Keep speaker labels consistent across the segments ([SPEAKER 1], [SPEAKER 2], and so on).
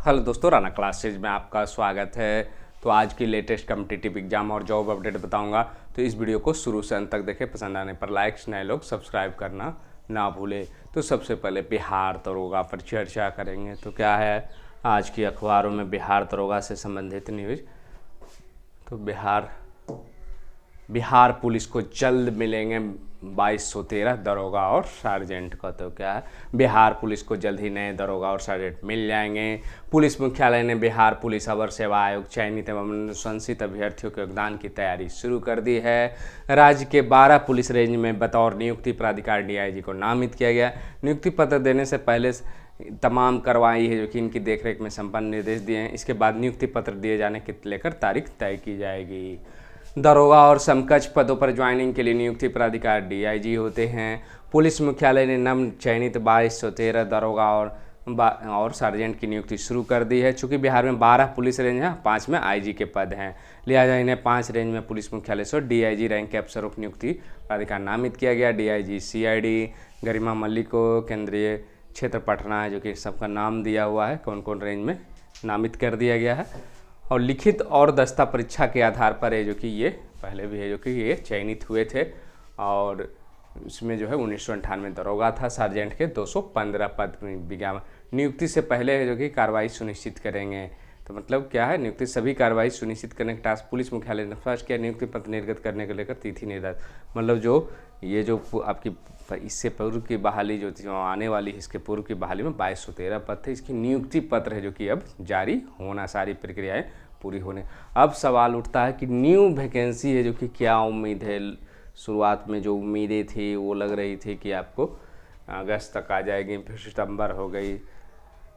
[SPEAKER 1] Hello दोस्तों, Rana classes में आपका स्वागत है। तो आज की लेटेस्ट कॉम्पिटिटिव एग्जाम और जॉब अपडेट बताऊंगा, तो इस वीडियो को शुरू से अंत तक देखें। पसंद आने पर लाइक्स, नए लोग सब्सक्राइब करना ना भूलें। तो सबसे पहले बिहार दरोगा पर चर्चा करेंगे। तो क्या है आज की अखबारों में बिहार दरोगा से संबंधित न्यूज़। तो बिहार पुलिस को जल्द मिलेंगे 2213 दरोगा और सार्जेंट का। तो क्या है, बिहार पुलिस को जल्द ही नए दरोगा और सार्जेंट मिल जाएंगे। पुलिस मुख्यालय ने बिहार पुलिस अवर सेवा आयोग चयनित एवं अनुशंसित अभ्यर्थियों के योगदान की तैयारी शुरू कर दी है। राज्य के 12 पुलिस रेंज में बतौर नियुक्ति प्राधिकार डीआईजी को नामित किया गया। नियुक्ति पत्र देने से पहले तमाम कार्रवाई है जो कि इनकी देखरेख में संपन्न निर्देश दिए हैं। इसके बाद नियुक्ति पत्र दिए जाने के लेकर तारीख तय की जाएगी। दरोगा और समकक्ष पदों पर ज्वाइनिंग के लिए नियुक्ति प्राधिकार डीआईजी होते हैं। पुलिस मुख्यालय ने नव चयनित 2213 दरोगा और सार्जेंट की नियुक्ति शुरू कर दी है। चूंकि बिहार में 12 पुलिस रेंज हैं, 5 में आईजी के पद हैं, लिहाजा इन्हें 5 रेंज में पुलिस मुख्यालय से डीआईजी रैंक के अफसरों की नियुक्ति प्राधिकार नामित किया गया। डीआईजी सीआईडी गरिमा मल्लिक को केंद्रीय क्षेत्र पटना है, जो कि सबका नाम दिया हुआ है, कौन कौन रेंज में नामित कर दिया गया है। और लिखित और दस्ता परीक्षा के आधार पर है, जो कि ये पहले भी है, जो कि ये चयनित हुए थे। और इसमें जो है 1998 दरोगा था, सार्जेंट के 215 पद विज्ञापन। नियुक्ति से पहले है जो कि कार्रवाई सुनिश्चित करेंगे। तो मतलब क्या है, नियुक्ति सभी कार्रवाई सुनिश्चित करने का टास्क पुलिस मुख्यालय ने फर्स्ट किया। नियुक्ति पत्र निर्गत करने को लेकर तिथि निर्धारित, मतलब जो ये जो आपकी इससे पूर्व की बहाली जो थी, आने वाली इसके पूर्व की बहाली में 2213 पद थे। इसकी नियुक्ति पत्र है जो कि अब जारी होना, सारी प्रक्रियाएं पूरी होने। अब सवाल उठता है कि न्यू वैकेंसी है जो कि क्या उम्मीद है। शुरुआत में जो उम्मीदें थी वो लग रही थी कि आपको अगस्त तक आ जाएगी, फिर सितंबर हो गई,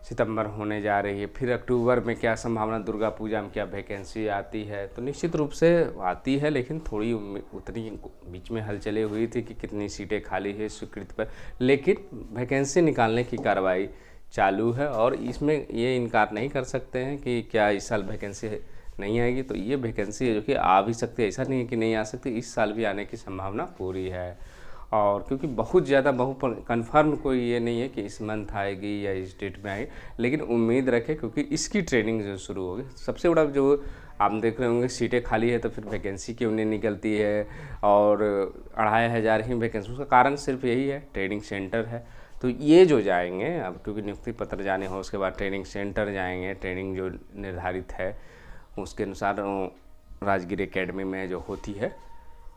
[SPEAKER 1] सितंबर होने जा रही है, फिर अक्टूबर में क्या संभावना, दुर्गा पूजा में क्या वैकेंसी आती है। तो निश्चित रूप से आती है, लेकिन थोड़ी उतनी बीच में हलचलें हुई थी कि कितनी सीटें खाली है स्वीकृत पर, लेकिन वैकेंसी निकालने की कार्रवाई चालू है। और इसमें ये इनकार नहीं कर सकते हैं कि क्या इस साल वैकेंसी नहीं आएगी। तो ये वैकेंसी है जो कि आ भी सकती है, ऐसा नहीं है कि नहीं आ सकती, इस साल भी आने की संभावना पूरी है। और क्योंकि बहुत ज़्यादा कन्फर्म कोई ये नहीं है कि इस मंथ आएगी या इस डेट में आएगी, लेकिन उम्मीद रखें क्योंकि इसकी ट्रेनिंग जो शुरू होगी। सबसे बड़ा जो आप देख रहे होंगे, सीटें खाली है तो फिर वैकेंसी क्यों नहीं निकलती है, और 2500 ही वैकेंसी। उसका कारण सिर्फ यही है, ट्रेनिंग सेंटर है। तो ये जो जाएंगे अब, क्योंकि नियुक्ति पत्र जाने हो उसके बाद ट्रेनिंग सेंटर जाएंगे, ट्रेनिंग जो निर्धारित है उसके अनुसार राजगीर एकेडमी में जो होती है।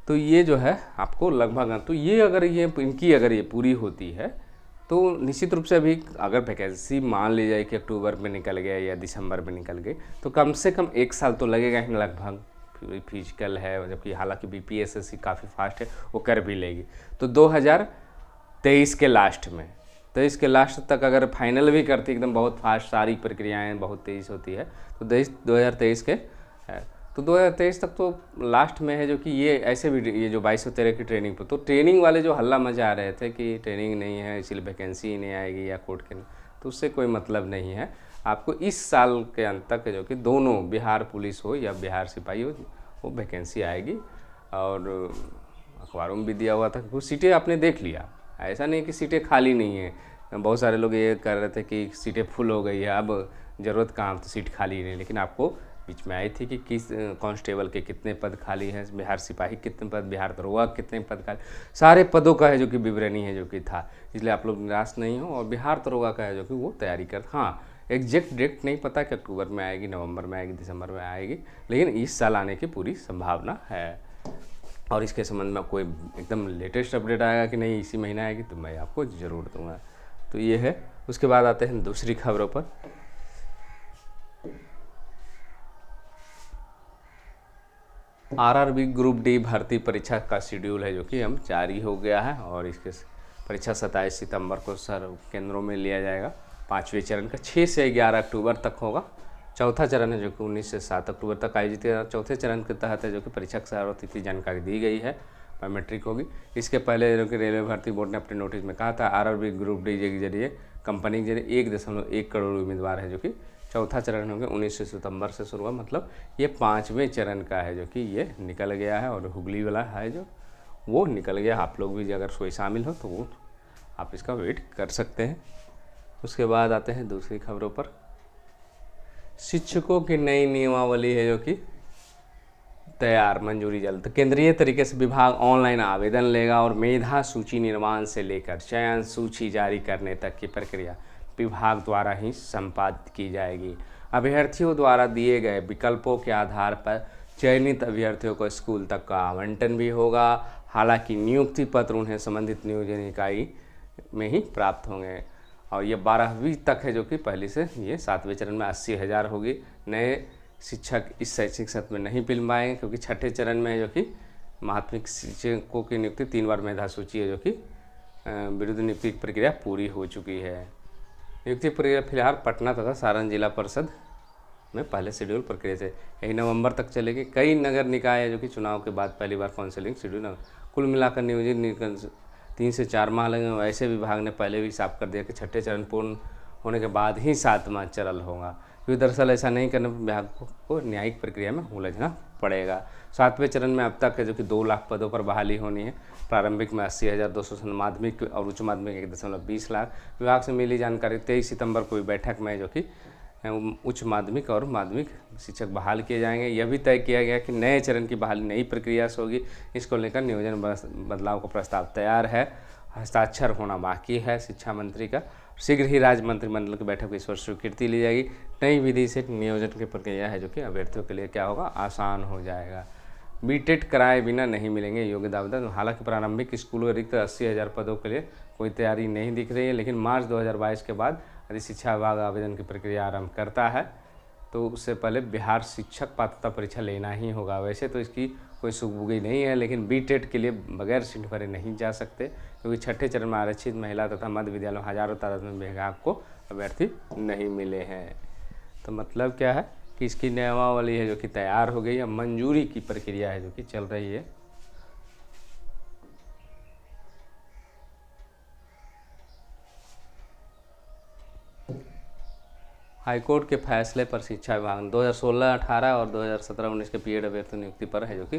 [SPEAKER 1] तो ये जो है आपको लगभग, तो ये अगर ये इनकी अगर ये पूरी होती है तो निश्चित रूप से अभी अगर वैकेंसी मान ली जाए कि अक्टूबर में निकल गया या दिसंबर में निकल गई, तो कम से कम 1 साल तो लगेगा ही लगभग। फिजिकल है, जबकि हालांकि बीपीएससी काफ़ी फास्ट है, वो कर भी लेगी। तो 2023 के लास्ट में, 23 के लास्ट तक अगर फाइनल भी करती एकदम बहुत फास्ट, सारी प्रक्रियाएँ बहुत तेज़ होती है, तो 2023 के है। तो 2023 तक तो लास्ट में है, जो कि ये ऐसे भी ये जो 2213 की ट्रेनिंग पर, तो ट्रेनिंग वाले जो हल्ला मचा रहे थे कि ट्रेनिंग नहीं है इसलिए वैकेंसी ही नहीं आएगी या कोर्ट के, तो उससे कोई मतलब नहीं है। आपको इस साल के अंत तक जो कि दोनों बिहार पुलिस हो या बिहार सिपाही हो, वो वैकेंसी आएगी। और अखबारों में भी दिया हुआ था, वो सीटें आपने देख लिया, ऐसा नहीं कि सीटें खाली नहीं है। बहुत सारे लोग ये कर रहे थे कि सीटें फुल हो गई है, अब ज़रूरत कहाँ, तो सीट खाली नहीं। लेकिन आपको बीच में आई थी कि किस कांस्टेबल के कितने पद खाली हैं, बिहार सिपाही कितने पद, बिहार दरोगा कितने पद खाली, सारे पदों का है जो कि विवरणी है जो कि था। इसलिए आप लोग निराश नहीं हो। और बिहार दरोगा का है जो कि वो तैयारी कर, हाँ एग्जैक्ट डेट नहीं पता कि अक्टूबर में आएगी, नवंबर में आएगी, दिसंबर में आएगी, लेकिन इस साल आने की पूरी संभावना है। और इसके संबंध में कोई एकदम लेटेस्ट अपडेट आएगा कि नहीं इसी महीने आएगी, तो मैं आपको ज़रूर दूंगा। तो ये है। उसके बाद आते हैं दूसरी खबरों पर। आरआरबी ग्रुप डी भर्ती परीक्षा का शेड्यूल है जो कि हम जारी हो गया है, और इसके परीक्षा 27 सितंबर को केंद्रों में लिया जाएगा। 5वें चरण का 6 से 11 अक्टूबर तक होगा। चौथा चरण है जो कि 19 से 7 अक्टूबर तक आयोजित है। चौथे चरण के तहत है जो कि परीक्षा की तिथि जानकारी दी गई है, बायोमेट्रिक होगी। इसके पहले जो कि रेलवे भर्ती बोर्ड ने अपने नोटिस में कहा था, आरआरबी ग्रुप डी के जरिए कंपनी के जरिए 1.1 करोड़ उम्मीदवार है जो कि चौथा चरण होगा 19 सितंबर से शुरू हुआ। मतलब ये 5वें चरण का है जो कि ये निकल गया है, और हुगली वाला है जो वो निकल गया। आप लोग भी अगर कोई शामिल हो तो वो आप इसका वेट कर सकते हैं। उसके बाद आते हैं दूसरी खबरों पर। शिक्षकों की नई नियमावली है जो कि तैयार, मंजूरी जल्द। तो केंद्रीय तरीके से विभाग ऑनलाइन आवेदन लेगा और मेधा सूची निर्माण से लेकर चयन सूची जारी करने तक की प्रक्रिया विभाग द्वारा ही संपादित की जाएगी। अभ्यर्थियों द्वारा दिए गए विकल्पों के आधार पर चयनित अभ्यर्थियों को स्कूल तक का आवंटन भी होगा। हालांकि नियुक्ति पत्र उन्हें संबंधित नियोजन इकाई में ही प्राप्त होंगे और ये 12वीं तक है, जो कि पहले से ये 7वें चरण में 80,000 होगी। नए शिक्षक इस शैक्षिक सत्र में नहीं मिल पाएंगे क्योंकि छठे चरण में है जो कि माध्यमिक शिक्षकों की नियुक्ति 3 बार मेधा सूची है, जो कि विरुद्ध नियुक्ति प्रक्रिया पूरी हो चुकी है। नियुक्ति प्रक्रिया फिलहाल पटना तथा सारण जिला परिषद में पहले शेड्यूल प्रक्रिया से यही नवंबर तक चलेगी। कई नगर निकाय है जो कि चुनाव के बाद पहली बार काउंसिलिंग शेड्यूल, कुल मिलाकर नियोजित 3 से 4 माह लगेंगे। वैसे विभाग ने पहले भी साफ कर दिया कि छठे चरण पूर्ण होने के बाद ही 7वां चरण होगा, क्योंकि दरअसल ऐसा नहीं करने पर विभाग को न्यायिक प्रक्रिया में उलझना पड़ेगा। 7वें चरण में अब तक है जो कि 2 लाख पदों पर बहाली होनी है। प्रारंभिक में 80,200, माध्यमिक और उच्च माध्यमिक 1.20 लाख। विभाग से मिली जानकारी 23 सितंबर को हुई बैठक में जो कि उच्च माध्यमिक और माध्यमिक शिक्षक बहाल किए जाएंगे। यह भी तय किया गया कि नए चरण की बहाली नई प्रक्रिया से होगी। इसको लेकर नियोजन बदलाव का प्रस्ताव तैयार है, हस्ताक्षर होना बाकी है शिक्षा मंत्री का। शीघ्र ही राज्य मंत्रिमंडल की बैठक में इस पर स्वीकृति ली जाएगी। नई विधि से नियोजन की प्रक्रिया है जो कि अभ्यर्थियों के लिए क्या होगा, आसान हो जाएगा। बीटेट कराए बिना नहीं मिलेंगे योग्य आवेदन। हालांकि प्रारंभिक स्कूलों रिक्त 80,000 पदों के लिए कोई तैयारी नहीं दिख रही है, लेकिन मार्च 2022 के बाद यदि शिक्षा विभाग आवेदन की प्रक्रिया आरंभ करता है तो उससे पहले बिहार शिक्षक पात्रता परीक्षा लेना ही होगा। वैसे तो इसकी कोई सुगबुगी नहीं है, लेकिन बीटेट के लिए बगैर सीट भरे नहीं जा सकते, क्योंकि छठे चरण में आरक्षित महिला तथा मध्य विद्यालयों हजारों तादाद में विभाग को अभ्यर्थी नहीं मिले हैं। तो मतलब क्या है कि इसकी नियमावली है जो कि तैयार हो गई है, मंजूरी की प्रक्रिया है जो कि चल रही है। हाईकोर्ट के फैसले पर शिक्षा विभाग ने 2016-18 और 2017-19 के पीएड अभ्यर्थी नियुक्ति पर है जो कि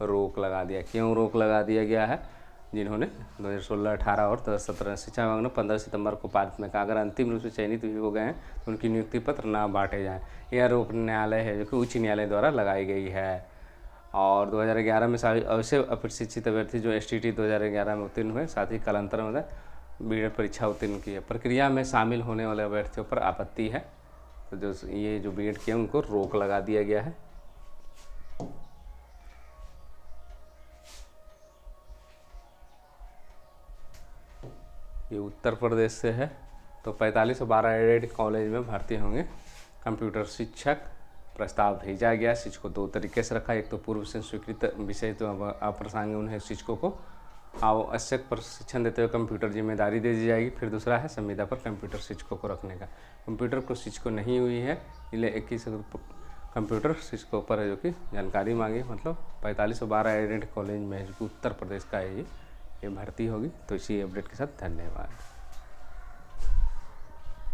[SPEAKER 1] रोक लगा दिया। क्यों रोक लगा दिया गया है? जिन्होंने 2016-18 और 2017 शिक्षा विभाग ने 15 सितंबर को पारित में कहा अगर अंतिम रूप से चयनित भी हो गए हैं तो उनकी नियुक्ति पत्र ना बांटे जाएँ। यह रोक न्यायालय है जो कि उच्च न्यायालय द्वारा लगाई गई है। और 2011 में ऐसे अप्रशिक्षित अभ्यर्थी जो STT 2011 में उत्तीर्ण हुए, साथ ही कालांतर में बीएड परीक्षा उत्तीर्ण की है, प्रक्रिया में शामिल होने वाले अभ्यर्थियों पर आपत्ति है, तो जो बीएड किए उनको रोक लगा दिया गया है। ये उत्तर प्रदेश से है। तो 4512 एडेड कॉलेज में भर्ती होंगे कंप्यूटर शिक्षक। प्रस्ताव भेजा गया। शिक्षकों 2 तरीके से रखा, एक तो पूर्व से स्वीकृत विषय तो अप्रासंगिक उन्हें शिक्षकों को आवश्यक प्रशिक्षण देते हुए कंप्यूटर जिम्मेदारी दे दी जाएगी। फिर दूसरा है संविदा पर कंप्यूटर शिक्षकों को रखने का। कंप्यूटर को शिक्षकों नहीं हुई है, इसलिए 21 कंप्यूटर शिक्षकों पर है जो कि जानकारी मांगी। मतलब 4512 एडेड कॉलेज में जो कि उत्तर प्रदेश का है ये भर्ती होगी। तो इसी अपडेट के साथ धन्यवाद।